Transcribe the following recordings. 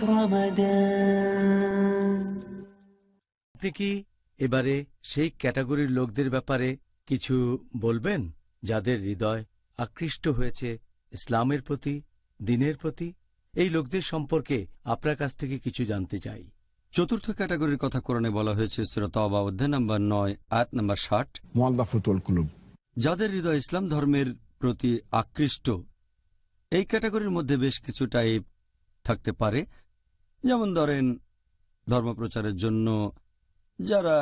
رمضان. আপনি কি এবারে সেই ক্যাটাগরির লোকদের ব্যাপারে কিছু বলবেন যাদের হৃদয় আকৃষ্ট হয়েছে ইসলামের প্রতি, দ্বীনের প্রতি? এই লোকদের সম্পর্কে আপনার কাছ থেকে কিছু জানতে চাই। চতুর্থ ক্যাটাগরির কথা কোরআনে বলা হয়েছে সূরা তাওবা অধ্যায় নম্বর 9 আয়াত নম্বর 60, মুআল্লাফাতুল কুলুব, যাদের হৃদয় ইসলাম ধর্মের প্রতি আকৃষ্ট। এই ক্যাটাগরির মধ্যে বেশ কিছু টাইপ থাকতে পারে, যেমন ধরেন ধর্মপ্রচারের জন্য যারা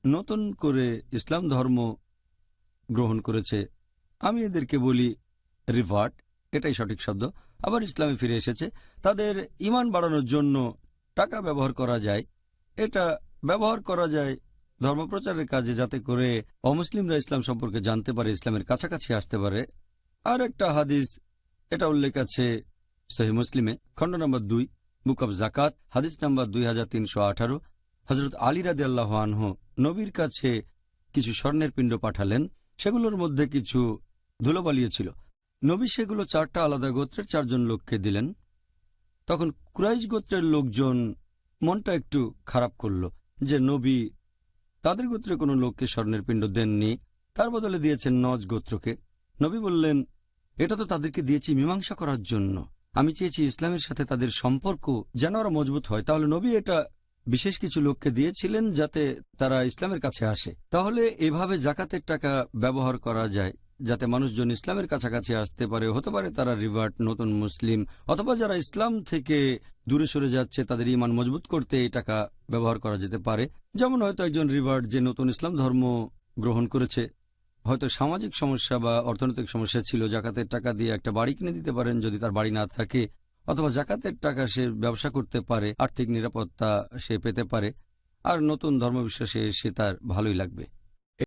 নতুন করে ইসলাম ধর্ম গ্রহণ করেছে, আমি এদেরকে বলি রিভার্ট, এটাই সঠিক শব্দ, আবার ইসলামে ফিরে এসেছে। তাদের ঈমান বাড়ানোর জন্য টাকা ব্যবহার করা যায়, এটা ব্যবহার করা যায় ধর্মপ্রচারের কাজে, যাতে করে অমুসলিমরা ইসলাম সম্পর্কে জানতে পারে, ইসলামের কাছাকাছি আসতে পারে। আর একটা হাদিস, এটা উল্লেখ আছে সহিহ মুসলিমে, খণ্ড নম্বর 2, বুক অব জাকাত, হাদিস নম্বর 2318। হযরত আলী রাদিয়াল্লাহু আনহু নবীর কাছে কিছু স্বর্ণের পিণ্ড পাঠালেন, সেগুলোর মধ্যে কিছু ধুলোবালিও ছিল। নবী সেগুলো 4টা আলাদা গোত্রের 4 জন লোককে দিলেন। তখন কুরাইশ গোত্রের লোকজন মনটা একটু খারাপ করল যে নবী তাদের গোত্রে কোনো লোককে স্বর্ণের পিণ্ড দেননি, তার বদলে দিয়েছেন নজ গোত্রকে। নবী বললেন, এটা তো তাদেরকে দিয়েছি মীমাংসা করার জন্য, আমি চেয়েছি ইসলামের সাথে তাদের সম্পর্ক যেন আরো মজবুত হয়। তাহলে নবী এটা বিশেষ কিছু লোককে দিয়েছিলেন যাতে তারা ইসলামের কাছে আসে। তাহলে এভাবে জাকাতের টাকা ব্যবহার করা যায় যাতে মানুষজন ইসলামের কাছাকাছি আসতে পারে। হতে পারে তারা রিভার্ট, নতুন মুসলিম, অথবা যারা ইসলাম থেকে দূরে সরে যাচ্ছে তাদের ঈমান মজবুত করতে এই টাকা ব্যবহার করা যেতে পারে। যেমন হয়তো একজন রিভার্ট যে নতুন ইসলাম ধর্ম গ্রহণ করেছে, হয়তো সামাজিক সমস্যা বা অর্থনৈতিক সমস্যা ছিল, জাকাতের টাকা দিয়ে একটা বাড়ি কিনে দিতে পারেন যদি তার বাড়ি না থাকে, অথবা জাকাতের টাকা সে ব্যবসা করতে পারে, আর্থিক নিরাপত্তা সে পেতে পারে, আর নতুন ধর্মবিশ্বাসে এসে তার ভালোই লাগবে।